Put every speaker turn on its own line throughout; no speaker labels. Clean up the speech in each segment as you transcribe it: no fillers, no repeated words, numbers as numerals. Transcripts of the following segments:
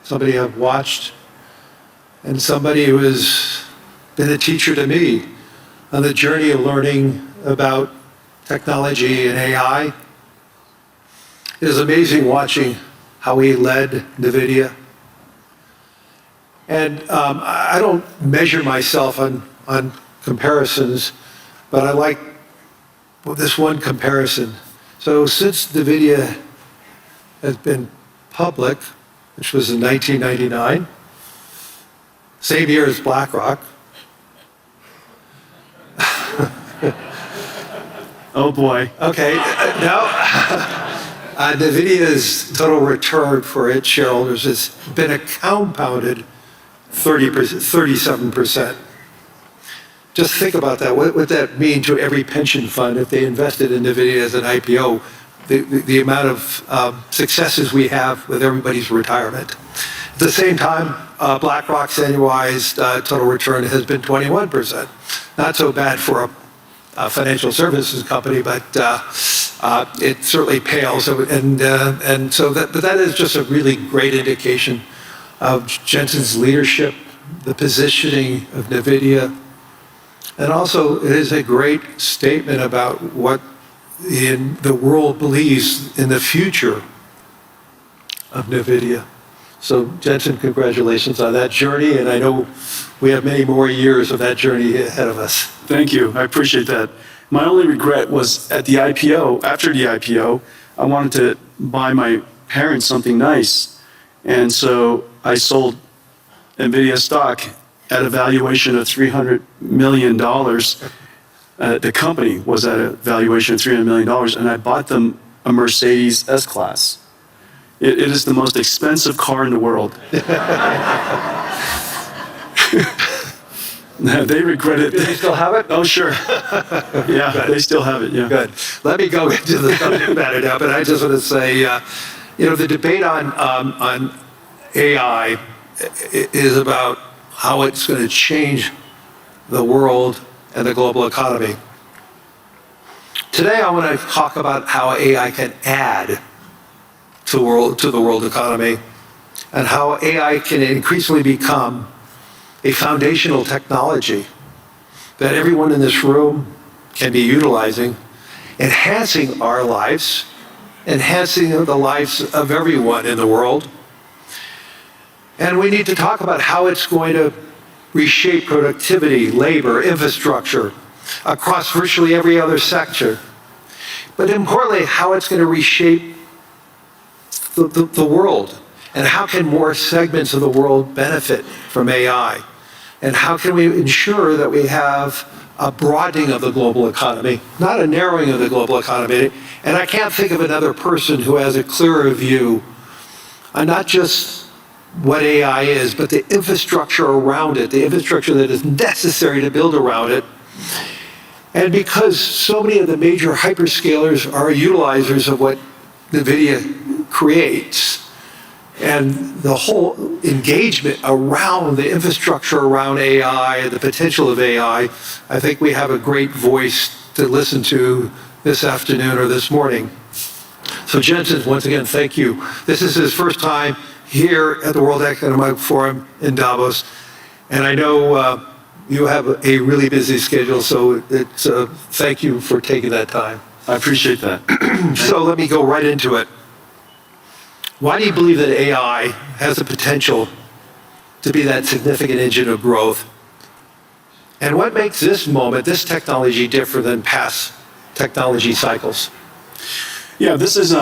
somebody I've watched, and somebody who has been a teacher to me on the journey of learning about technology and AI. It is amazing watching how he led NVIDIA. And I don't measure myself on comparisons, but I like this one comparison. So since NVIDIA has been public, which was in 1999, same year as BlackRock.
Oh boy.
Okay, NVIDIA's total return for its shareholders has been a compounded 37%. Just think about that. What would that mean to every pension fund if they invested in NVIDIA as an IPO? The amount of successes we have with everybody's retirement. At the same time, BlackRock's annualized total return has been 21%. Not so bad for a financial services company, but it certainly pales. But that is just a really great indication of Jensen's leadership, the positioning of NVIDIA, and also it is a great statement about what the world believes in the future of NVIDIA. So Jensen, congratulations on that journey, and I know we have many more years of that journey ahead of us.
Thank you. I appreciate that. My only regret was at the IPO, after the IPO, I wanted to buy my parents something nice. And so I sold NVIDIA stock at a valuation of $300 million. The company was at a valuation of $300 million, and I bought them a Mercedes S-Class. It is the most expensive car in the world. They regret it.
Do they still have it?
Oh, sure. Yeah,
Good.
They still have it, yeah.
Good. Let me go into the subject matter now, but I just want to say, the debate on AI is about how it's going to change the world and the global economy. Today, I want to talk about how AI can add to the world economy, and how AI can increasingly become a foundational technology that everyone in this room can be utilizing, enhancing our lives, enhancing the lives of everyone in the world. And we need to talk about how it's going to reshape productivity, labor, infrastructure across virtually every other sector. But importantly, how it's going to reshape the world, and how can more segments of the world benefit from AI, and how can we ensure that we have a broadening of the global economy, not a narrowing of the global economy. And I can't think of another person who has a clearer view on not just what AI is, but the infrastructure around it, the infrastructure that is necessary to build around it. And because so many of the major hyperscalers are utilizers of what NVIDIA creates, and the whole engagement around the infrastructure around AI and the potential of AI, I think we have a great voice to listen to this afternoon or this morning. So Jensen, once again, thank you. This is his first time here at the World Economic Forum in Davos, and I know you have a really busy schedule, so thank you for taking that time.
I appreciate that.
So let me go right into it. Why do you believe that AI has the potential to be that significant engine of growth? And what makes this moment, this technology, different than past technology cycles?
Yeah, this is,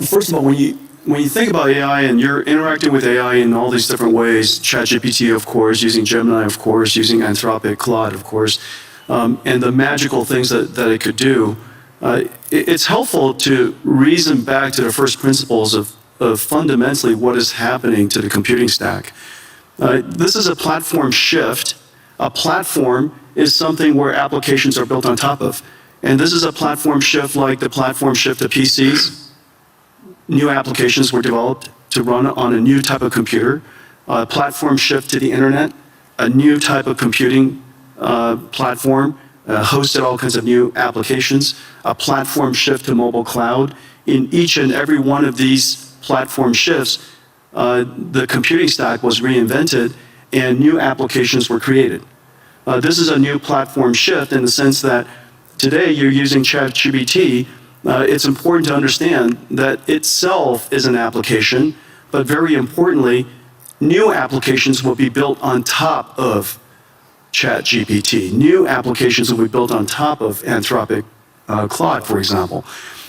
first of all, when you think about AI and you're interacting with AI in all these different ways, ChatGPT, of course, using Gemini, of course, using Anthropic, Claude, of course, and the magical things that it could do, it's helpful to reason back to the first principles of fundamentally what is happening to the computing stack. This is a platform shift. A platform is something where applications are built on top of. And this is a platform shift like the platform shift to PCs. New applications were developed to run on a new type of computer. A platform shift to the internet, a new type of computing platform, hosted all kinds of new applications, a platform shift to mobile cloud. In each and every one of these platform shifts, the computing stack was reinvented and new applications were created. This is a new platform shift in the sense that today you're using ChatGPT. It's important to understand that itself is an application, but very importantly, new applications will be built on top of ChatGPT. New applications will be built on top of Anthropic Claude, for example.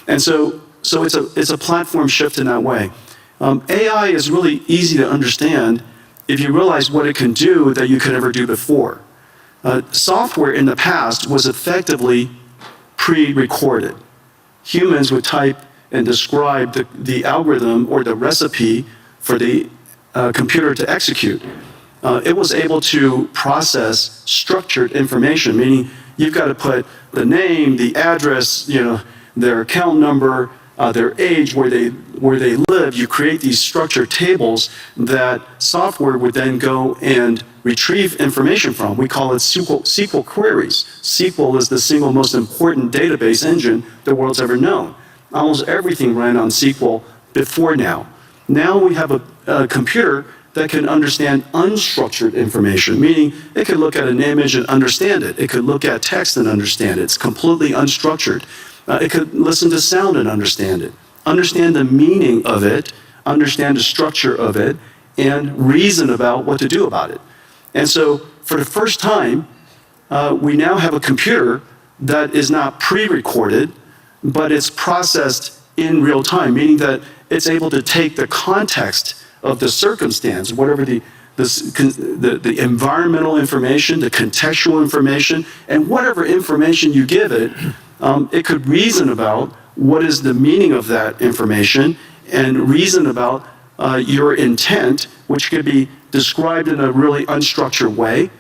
And so it's a platform shift in that way. AI is really easy to understand if you realize what it can do that you could never do before. Software in the past was effectively pre-recorded. Humans would type and describe the algorithm or the recipe for the computer to execute. It was able to process structured information, meaning you've got to put the name, the address, their account number, their age, where they live. You create these structured tables that software would then go and retrieve information from. We call it SQL queries. SQL is the single most important database engine the world's ever known. Almost everything ran on SQL before now. Now we have a computer that can understand unstructured information, meaning it could look at an image and understand it. It could look at text and understand it. It's completely unstructured. It could listen to sound and understand it, understand the meaning of it, understand the structure of it, and reason about what to do about it. And so for the first time, we now have a computer that is not pre-recorded, but it's processed in real time, meaning that it's able to take the context of the circumstance, whatever the environmental information, the contextual information, and whatever information you give it, it could reason about what is the meaning of that information and reason about your intent, which could be described in a really unstructured way.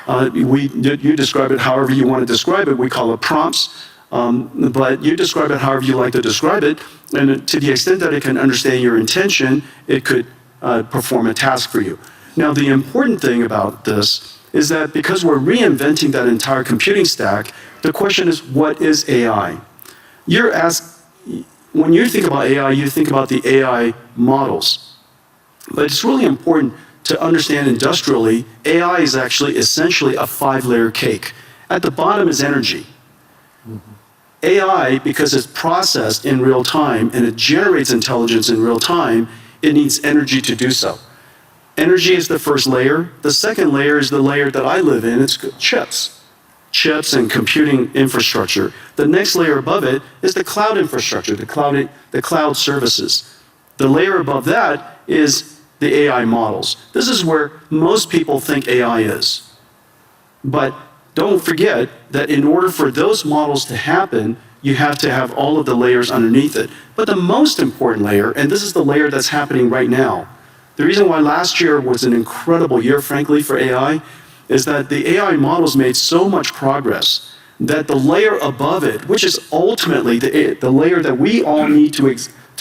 You describe it however you want to describe it. We call it prompts. But you describe it however you like to describe it. And to the extent that it can understand your intention, it could perform a task for you. Now, the important thing about this is that because we're reinventing that entire computing stack, the question is, what is AI? When you think about AI, you think about the AI models. But it's really important to understand industrially, AI is actually essentially a 5-layer cake. At the bottom is energy. AI, because it's processed in real time and it generates intelligence in real time, it needs energy to do so. Energy is the first layer. The second layer is the layer that I live in. It's chips and computing infrastructure. The next layer above it is the cloud infrastructure, the cloud services. The layer above that is the AI models. This is where most people think AI is. But don't forget that in order for those models to happen, you have to have all of the layers underneath it. But the most important layer, and this is the layer that's happening right now, the reason why last year was an incredible year, frankly, for AI, is that the AI models made so much progress that the layer above it, which is ultimately the layer that we all need to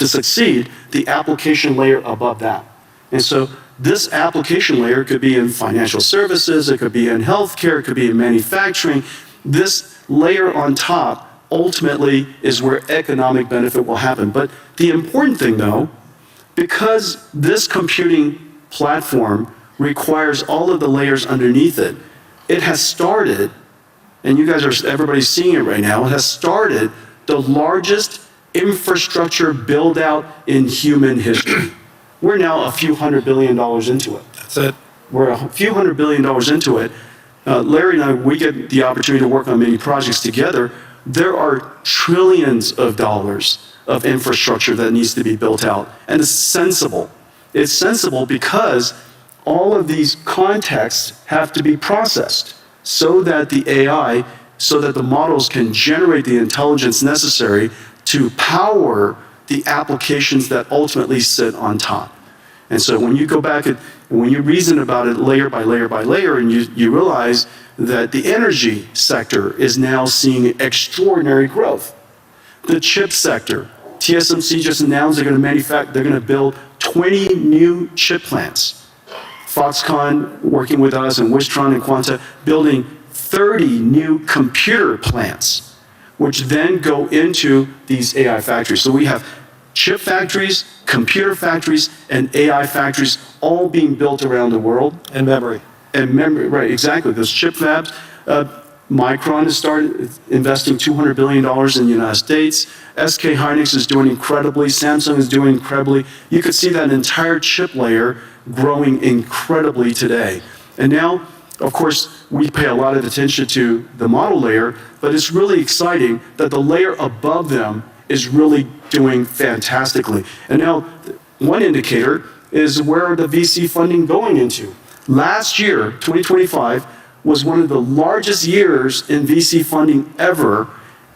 succeed, the application layer above that. And so this application layer could be in financial services, it could be in healthcare, it could be in manufacturing. This layer on top ultimately is where economic benefit will happen. But the important thing, though, because this computing platform requires all of the layers underneath it, it has started, and everybody's seeing it right now, it has started the largest infrastructure build out in human history. We're now a few $100 billion into it.
That's it.
We're a few $100 billion into it. Larry and I, we get the opportunity to work on many projects together. There are trillions of dollars of infrastructure that needs to be built out. And it's sensible. It's sensible because all of these contexts have to be processed so that the AI, so that the models can generate the intelligence necessary to power the applications that ultimately sit on top. And so when you go back and when you reason about it layer by layer by layer, and you realize that the energy sector is now seeing extraordinary growth. The chip sector, TSMC just announced they're going to build 20 new chip plants. Foxconn, working with us, and Wistron and Quanta, building 30 new computer plants, which then go into these AI factories. So we have chip factories, computer factories, and AI factories all being built around the world.
And memory.
And memory, right, exactly. Those chip fabs. Micron has started investing $200 billion in the United States. SK Hynix is doing incredibly. Samsung is doing incredibly. You could see that entire chip layer growing incredibly today. And now, of course, we pay a lot of attention to the model layer, but it's really exciting that the layer above them is really doing fantastically. And now, one indicator is where the VC funding going into. Last year, 2025, was one of the largest years in VC funding ever.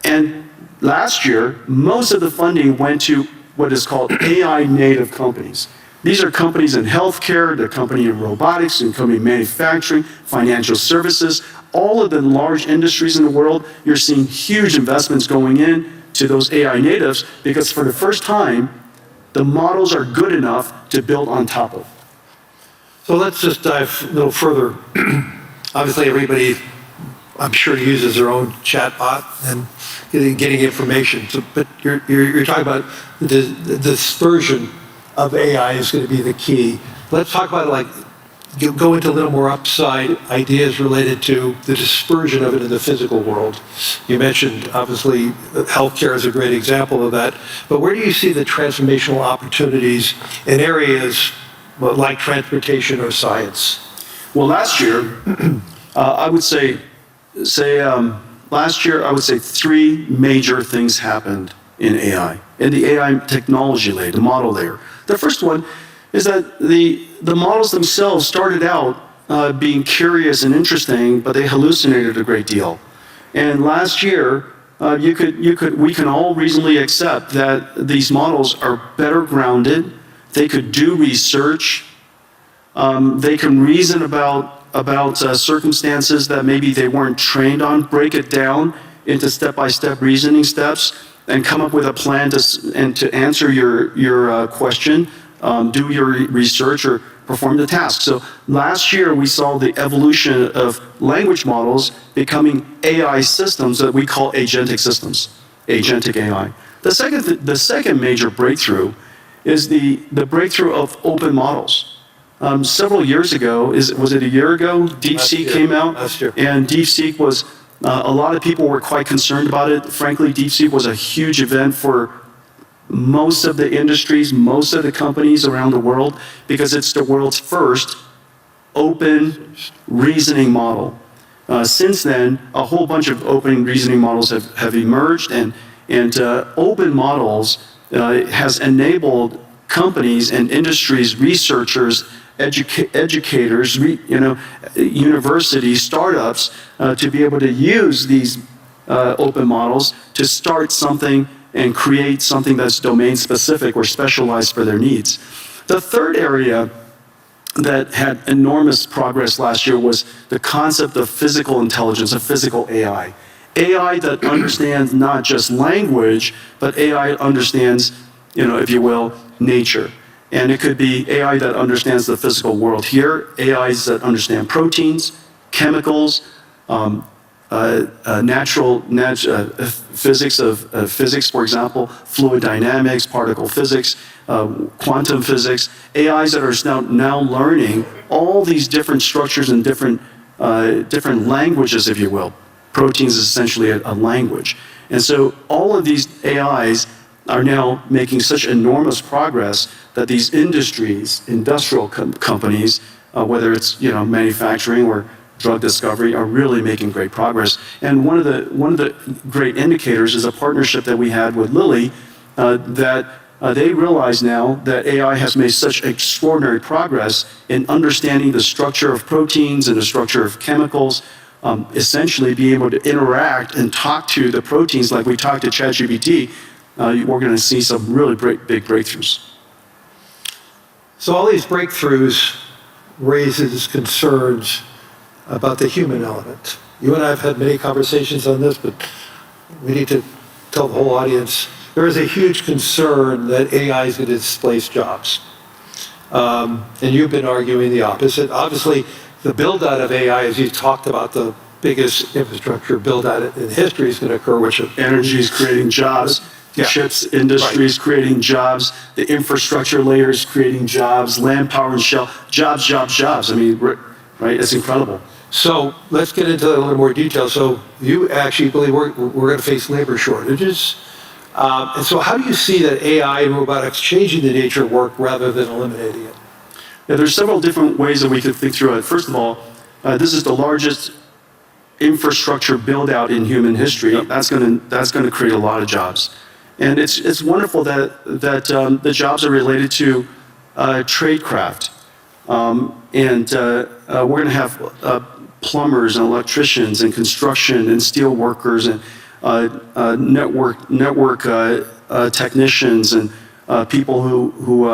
And last year, most of the funding went to what is called AI native companies. These are companies in healthcare, they're company in robotics, and company in manufacturing, financial services, all of the large industries in the world. You're seeing huge investments going in to those AI natives because for the first time, the models are good enough to build on top of.
So let's just dive a little further. Obviously, everybody, I'm sure, uses their own chatbot and getting information. So, but you're talking about the dispersion of AI is going to be the key. Let's talk about go into a little more upside ideas related to the dispersion of it in the physical world. You mentioned, obviously, healthcare is a great example of that. But where do you see the transformational opportunities in areas like transportation or science?
Well, last year, I would say last year, I would say three major things happened in AI, in the AI technology layer, the model layer. The first one is that the models themselves started out being curious and interesting, but they hallucinated a great deal. And last year, we can all reasonably accept that these models are better grounded. They could do research. They can reason about circumstances that maybe they weren't trained on, break it down into step-by-step reasoning steps, and come up with a plan to answer your question, do your research, or perform the task. So last year, we saw the evolution of language models becoming AI systems that we call agentic systems, agentic AI. The second major breakthrough is the breakthrough of open models. Several years ago, was it a year ago? DeepSeek came out,
last year.
And DeepSeek was, a lot of people were quite concerned about it. Frankly, DeepSeek was a huge event for most of the industries, most of the companies around the world, because it's the world's first open reasoning model. Since then, a whole bunch of open reasoning models have emerged, and open models has enabled companies and industries, researchers, educators, universities, startups, to be able to use these open models to start something and create something that's domain specific or specialized for their needs. The third area that had enormous progress last year was the concept of physical intelligence, of physical AI. AI that understands not just language, but AI understands, if you will, nature. And it could be AI that understands the physical world here, AIs that understand proteins, chemicals, natural physics, for example, fluid dynamics, particle physics, quantum physics, AIs that are now learning all these different structures and different languages, if you will. Proteins is essentially a language. And so all of these AIs are now making such enormous progress that these industrial companies, whether it's manufacturing or drug discovery, are really making great progress. And one of the great indicators is a partnership that we had with Lilly, that they realize now that AI has made such extraordinary progress in understanding the structure of proteins and the structure of chemicals, essentially being able to interact and talk to the proteins like we talk to ChatGPT. We're going to see some really big breakthroughs.
So all these breakthroughs raises concerns about the human element. You and I have had many conversations on this, but we need to tell the whole audience, there is a huge concern that AI is going to displace jobs. And you've been arguing the opposite. Obviously, the build-out of AI, as you talked about, the biggest infrastructure build-out in history is going to occur, which
energy is creating jobs. chips industries creating jobs, the infrastructure layers creating jobs, land, power, and shell, jobs. I mean, right? It's incredible.
So let's get into that in a little more detail. So you actually believe we're going to face labor shortages. And so how do you see that AI and robotics changing the nature of work rather than eliminating it?
Yeah, there's several different ways that we could think through it. First of all, this is the largest infrastructure build out in human history. Yep. That's going to create a lot of jobs. And it's wonderful that the jobs are related to tradecraft. And we're going to have plumbers and electricians and construction and steel workers and network technicians and people who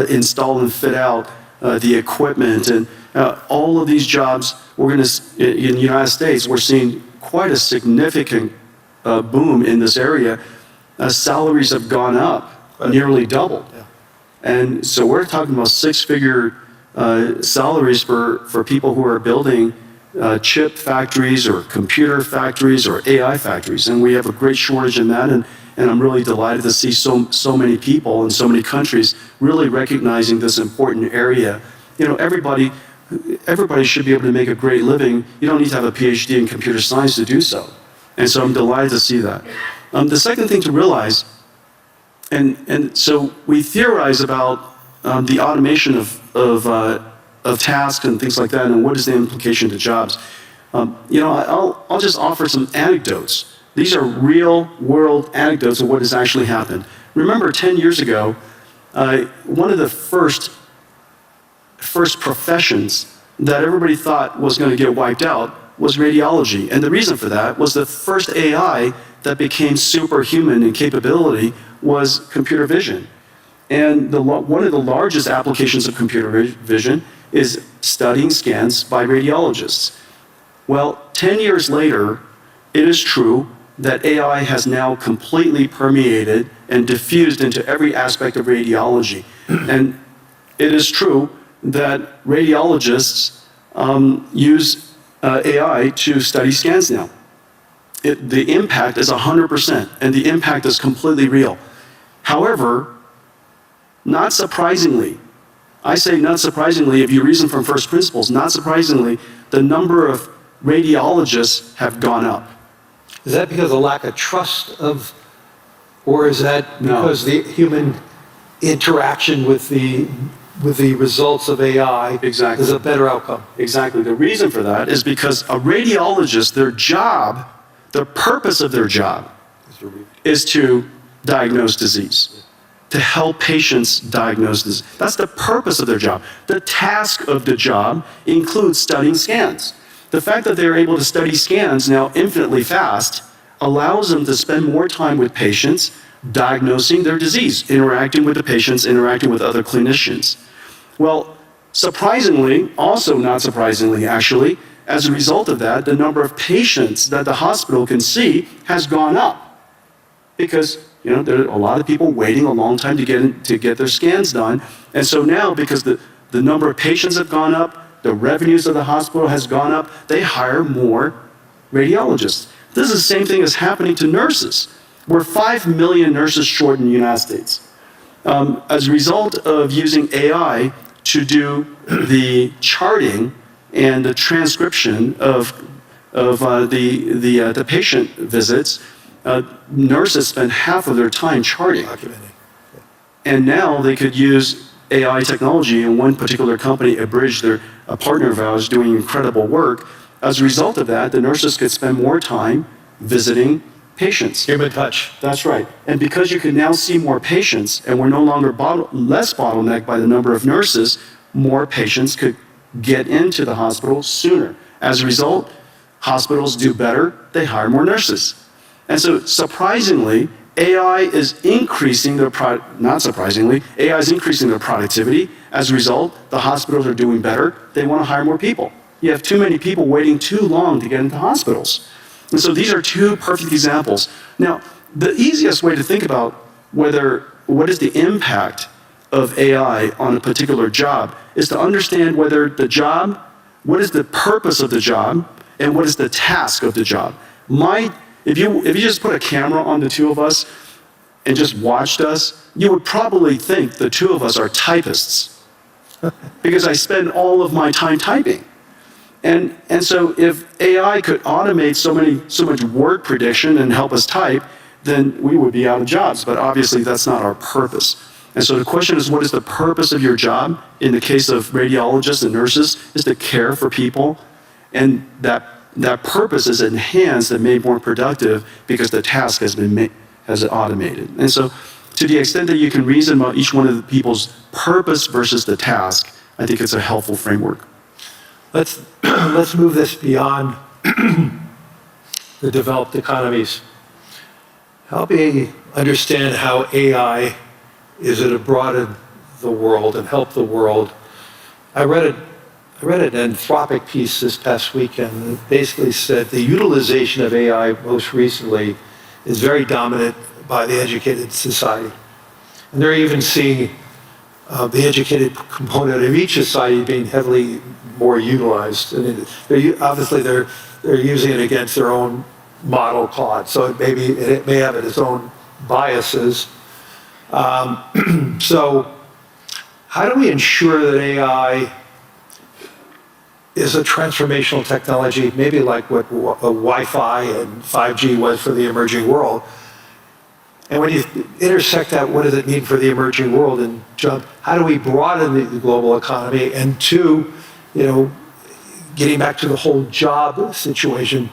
install and fit out the equipment. And all of these jobs, in the United States, we're seeing quite a significant boom in this area. Salaries have gone up, nearly doubled.
Yeah.
And so we're talking about six-figure salaries for people who are building chip factories or computer factories or AI factories. And we have a great shortage in that. And I'm really delighted to see so many people in so many countries really recognizing this important area. You know, everybody should be able to make a great living. You don't need to have a PhD in computer science to do so. And so I'm delighted to see that. The second thing to realize, and so we theorize about the automation of tasks and things like that, and what is the implication to jobs. I'll just offer some anecdotes. These are real world anecdotes of what has actually happened. Remember 10 years ago, one of the first professions that everybody thought was going to get wiped out was radiology. And the reason for that was the first AI that became superhuman in capability was computer vision. And one of the largest applications of computer vision is studying scans by radiologists. Well, 10 years later, it is true that AI has now completely permeated and diffused into every aspect of radiology. And it is true that radiologists use AI to study scans now. The impact is 100%, and the impact is completely real. However, not surprisingly, I say not surprisingly, if you reason from first principles, not surprisingly, the number of radiologists have gone up.
Is that because of lack of trust or is that because the human interaction with the results of AI
Exactly.
is a better outcome?
Exactly. The reason for that is because a radiologist, their job, the purpose of their job is to diagnose disease, to help patients diagnose disease. That's the purpose of their job. The task of the job includes studying scans. The fact that they're able to study scans now infinitely fast allows them to spend more time with patients, diagnosing their disease, interacting with the patients, interacting with other clinicians. Well, surprisingly, also not surprisingly actually, as a result of that, the number of patients that the hospital can see has gone up. Because, there are a lot of people waiting a long time to get their scans done. And so now, because the number of patients have gone up, the revenues of the hospital has gone up, they hire more radiologists. This is the same thing as happening to nurses. We're 5 million nurses short in the United States. As a result of using AI to do the charting and the transcription of the patient visits, nurses spend half of their time charting. And now they could use AI technology, and one particular company, Abridge, a partner of ours, doing incredible work. As a result of that, the nurses could spend more time visiting patients.
Human touch.
That's right. And because you can now see more patients, and we're no longer less bottlenecked by the number of nurses, more patients could get into the hospital sooner. As a result, hospitals do better, they hire more nurses. And so surprisingly, AI is increasing not surprisingly, AI is increasing their productivity. As a result, the hospitals are doing better. They want to hire more people. You have too many people waiting too long to get into hospitals. And so these are two perfect examples. Now, the easiest way to think about what is the impact of AI on a particular job is to understand whether the job, what is the purpose of the job, and what is the task of the job. If you just put a camera on the two of us, and just watched us, you would probably think the two of us are typists because I spend all of my time typing. And so if AI could automate so much word prediction and help us type, then we would be out of jobs. But obviously that's not our purpose. And so the question is, what is the purpose of your job? In the case of radiologists and nurses, is to care for people. And that purpose is enhanced and made more productive because the task has been automated. And so to the extent that you can reason about each one of the people's purpose versus the task, I think it's a helpful framework.
Let's move this beyond the developed economies. Help me understand how AI is going to broaden the world and help the world. I read an Anthropic piece this past weekend that basically said the utilization of AI most recently is very dominant by the educated society. And they're even seeing the educated component of each society being heavily more utilized. And obviously they're using it against their own model Claude, so it may have its own biases. So how do we ensure that AI is a transformational technology, maybe like what Wi-Fi and 5G was for the emerging world? And when you intersect that, what does it mean for the emerging world? And John, how do we broaden the global economy? And two, getting back to the whole job situation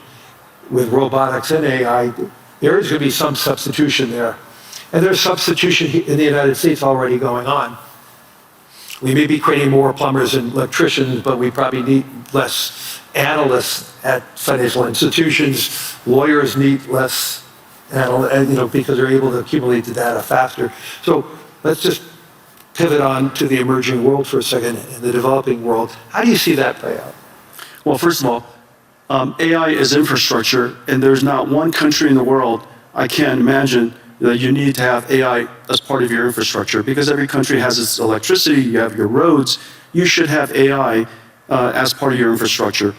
with robotics and AI, there is going to be some substitution there. And there's substitution in the United States already going on. We may be creating more plumbers and electricians, but we probably need less analysts at financial institutions. Lawyers need less analysts, because they're able to accumulate the data faster. So let's just pivot on to the emerging world for a second, in the developing world. How do you see that play out?
Well, first of all, AI is infrastructure, and there's not one country in the world I can't imagine that you need to have AI as part of your infrastructure, because every country has its electricity, you have your roads, you should have AI as part of your infrastructure.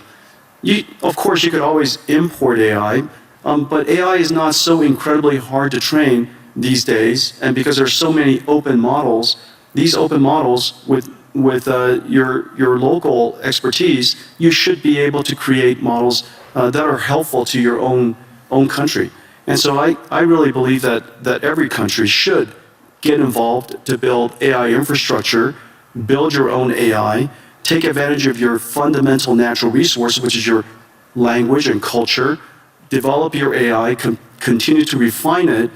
Of course, you could always import AI, but AI is not so incredibly hard to train these days, and because there's so many open models, these open models with your local expertise, you should be able to create models that are helpful to your own country. And so I really believe that every country should get involved to build AI infrastructure, build your own AI, take advantage of your fundamental natural resource, which is your language and culture, develop your AI, continue to refine it,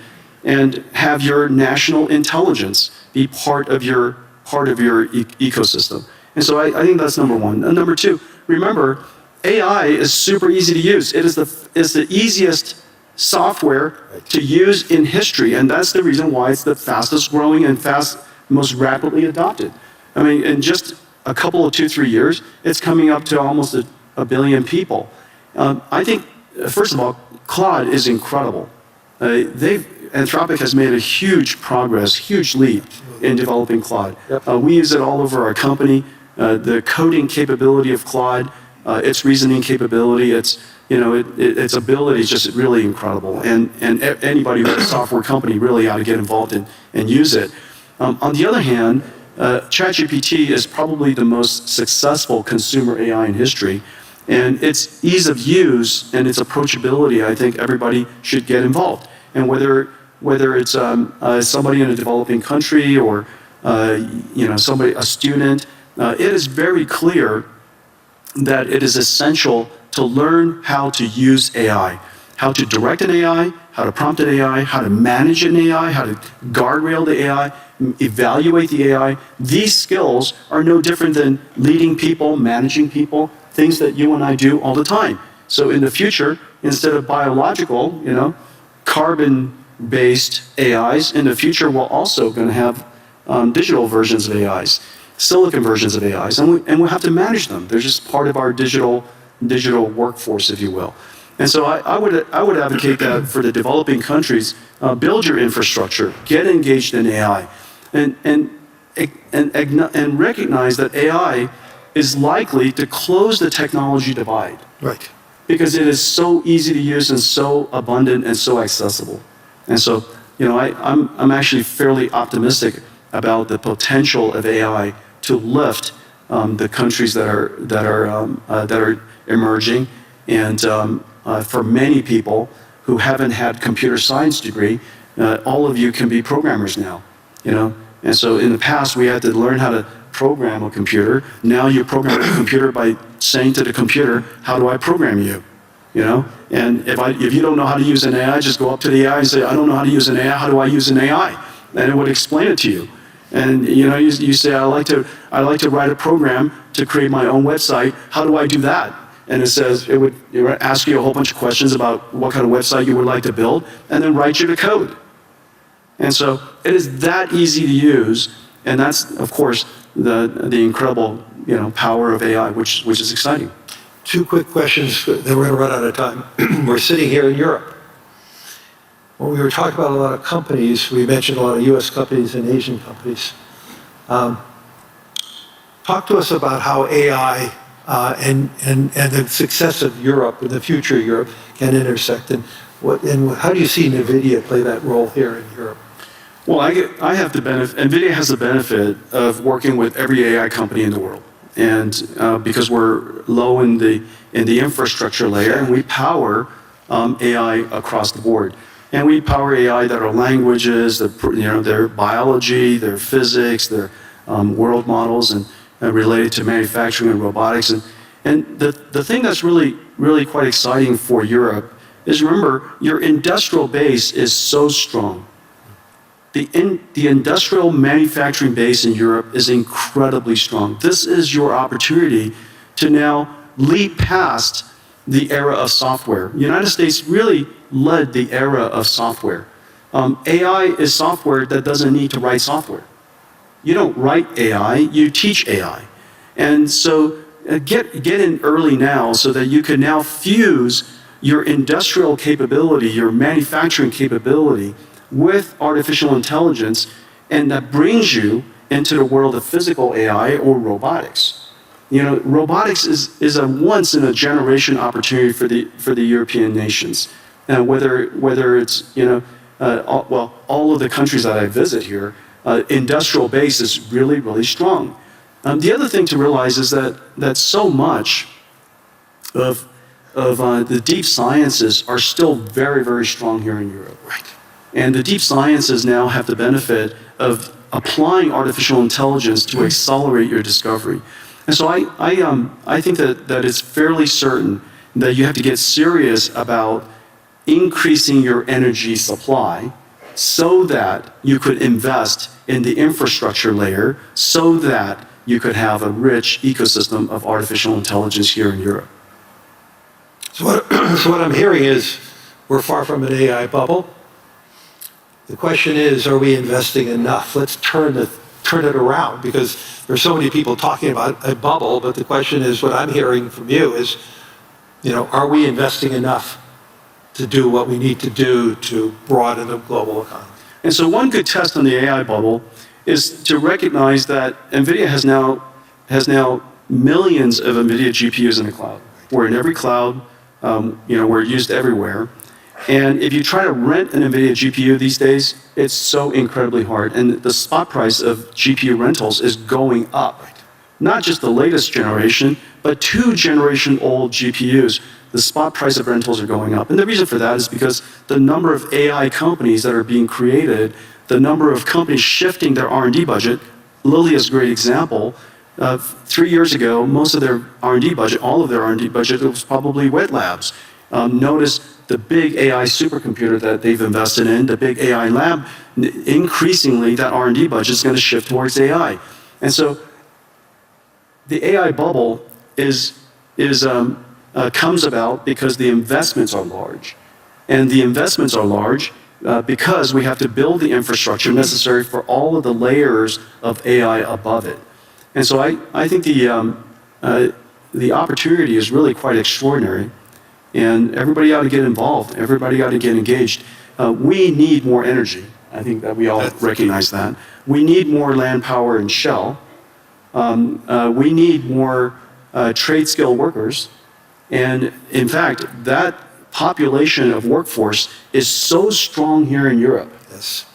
and have your national intelligence be part of your ecosystem. And so I think that's number one. And number two, remember, AI is super easy to use. It is the easiest software to use in history, and that's the reason why it's the fastest growing and most rapidly adopted. I mean, in just a couple of 2-3 years, it's coming up to almost a billion people. I think, first of all, Claude is incredible. Anthropic has made a huge progress, huge leap in developing Claude.
Yep.
We use it all over our company. The coding capability of Claude, its reasoning capability, its ability is just really incredible. And anybody who has a software company really ought to get involved and use it. On the other hand, ChatGPT is probably the most successful consumer AI in history. And its ease of use and its approachability, I think everybody should get involved. And whether it's somebody in a developing country or a student, it is very clear that it is essential to learn how to use AI, how to direct an AI, how to prompt an AI, how to manage an AI, how to guardrail the AI, evaluate the AI. These skills are no different than leading people, managing people, things that you and I do all the time. So in the future, instead of biological, carbon-based AIs, in the future we're also going to have digital versions of AIs, silicon versions of AIs, and we'll have to manage them. They're just part of our digital workforce, if you will. And so I would advocate that for the developing countries, build your infrastructure, get engaged in AI, and recognize that AI is likely to close the technology divide.
Right.
Because it is so easy to use and so abundant and so accessible. And so I'm actually fairly optimistic about the potential of AI to lift the countries that are emerging, and for many people who haven't had computer science degree, all of you can be programmers now, And so in the past, we had to learn how to program a computer. Now you program a computer by saying to the computer, how do I program you? And if you don't know how to use an AI, just go up to the AI and say, I don't know how to use an AI. How do I use an AI? And it would explain it to you. And you say, I like to write a program to create my own website. How do I do that? And it would ask you a whole bunch of questions about what kind of website you would like to build, and then write you the code. And so it is that easy to use, and that's, of course, the incredible power of AI, which is exciting.
Two quick questions, then we're going to run out of time. We're sitting here in Europe. When we were talking about a lot of companies, we mentioned a lot of US companies and Asian companies. Talk to us about how AI and the success of Europe and the future of Europe can intersect, and how do you see NVIDIA play that role here in Europe?
Well, I have the benefit, NVIDIA has the benefit of working with every AI company in the world. And because we're low in the infrastructure layer, and we power AI across the board. And we power AI that are languages, their biology, their physics, their world models, and related to manufacturing and robotics. And the thing that's really, really quite exciting for Europe is, remember, your industrial base is so strong. The industrial manufacturing base in Europe is incredibly strong. This is your opportunity to now leap past the era of software. The United States really led the era of software. AI is software that doesn't need to write software. You don't write AI, you teach AI. And so get in early now so that you can now fuse your industrial capability, your manufacturing capability, with artificial intelligence, and that brings you into the world of physical AI or robotics. Robotics is a once-in-a-generation opportunity for the European nations. And whether it's, all of the countries that I visit here, industrial base is really, really strong. The other thing to realize is that so much of the deep sciences are still very, very strong here in Europe.
Right.
And the deep sciences now have the benefit of applying artificial intelligence to accelerate your discovery. And so I think that it's fairly certain that you have to get serious about increasing your energy supply so that you could invest in the infrastructure layer so that you could have a rich ecosystem of artificial intelligence here in Europe.
So what I'm hearing is we're far from an AI bubble. The question is, are we investing enough? Let's turn it around, because there's so many people talking about a bubble, but the question is, what I'm hearing from you is, are we investing enough to do what we need to do to broaden the global economy?
And so one good test on the AI bubble is to recognize that NVIDIA has now millions of NVIDIA GPUs in the cloud. We're in every cloud, we're used everywhere. And if you try to rent an NVIDIA GPU these days, it's so incredibly hard. And the spot price of GPU rentals is going up. Not just the latest generation, but 2-generation-old GPUs. The spot price of rentals are going up. And the reason for that is because the number of AI companies that are being created, the number of companies shifting their R&D budget, Lilly is a great example. 3 years ago, most of their R&D budget, all of their R&D budget, was probably wet labs. Notice the big AI supercomputer that they've invested in, the big AI lab, increasingly that R&D budget is going to shift towards AI. And so the AI bubble comes about because the investments are large. And the investments are large because we have to build the infrastructure necessary for all of the layers of AI above it. And so I think the opportunity is really quite extraordinary. And everybody ought to get involved. Everybody ought to get engaged. We need more energy. I think that we all recognize that. We need more land power and shell. We need more trade skill workers. And in fact, that population of workforce is so strong here in Europe.
Yes.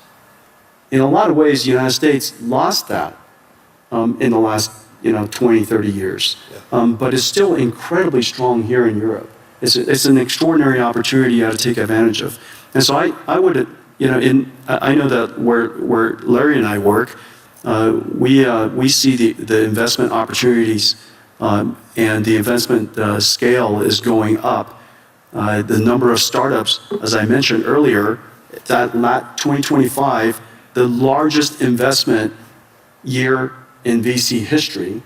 In a lot of ways, the United States lost that in the last 20, 30 years. But it's still incredibly strong here in Europe. It's an extraordinary opportunity you have to take advantage of. And so I would, I know that where Larry and I work, we see the investment opportunities and the investment scale is going up. The number of startups, as I mentioned earlier, that 2025, the largest investment year in VC history,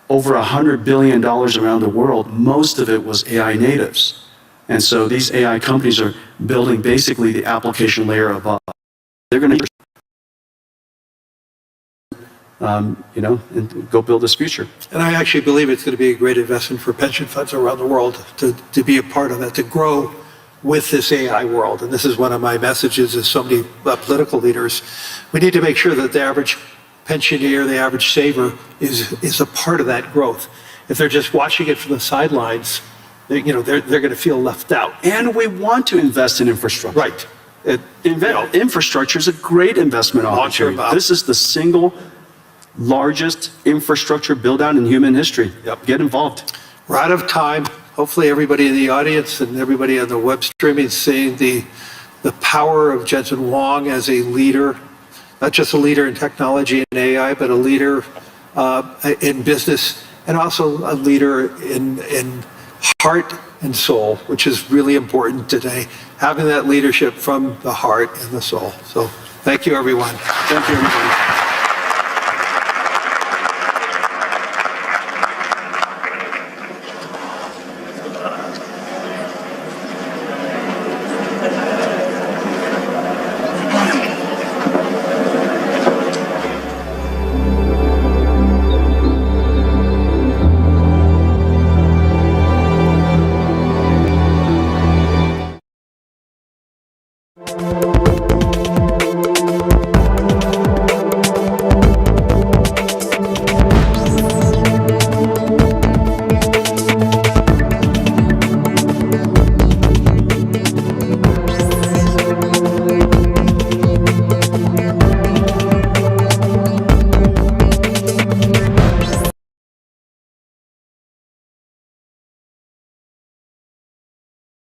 over $100 billion around the world, most of it was AI natives. And so these AI companies are building basically the application layer above. They're going to, and go build this future.
And I actually believe it's going to be a great investment for pension funds around the world to be a part of that, to grow with this AI world. And this is one of my messages as so many political leaders. We need to make sure that the average pensioner, the average saver is a part of that growth. If they're just watching it from the sidelines, they're going to feel left out.
And we want to invest in infrastructure.
Right.
Infrastructure is a great investment opportunity. This is the single largest infrastructure build-out in human history.
Yep.
Get involved.
We're out of time. Hopefully everybody in the audience and everybody on the web streaming is seeing the power of Jensen Huang as a leader, not just a leader in technology and AI, but a leader in business and also a leader in heart and soul, which is really important today, having that leadership from the heart and the soul. So thank you, everyone.
Thank you, everybody.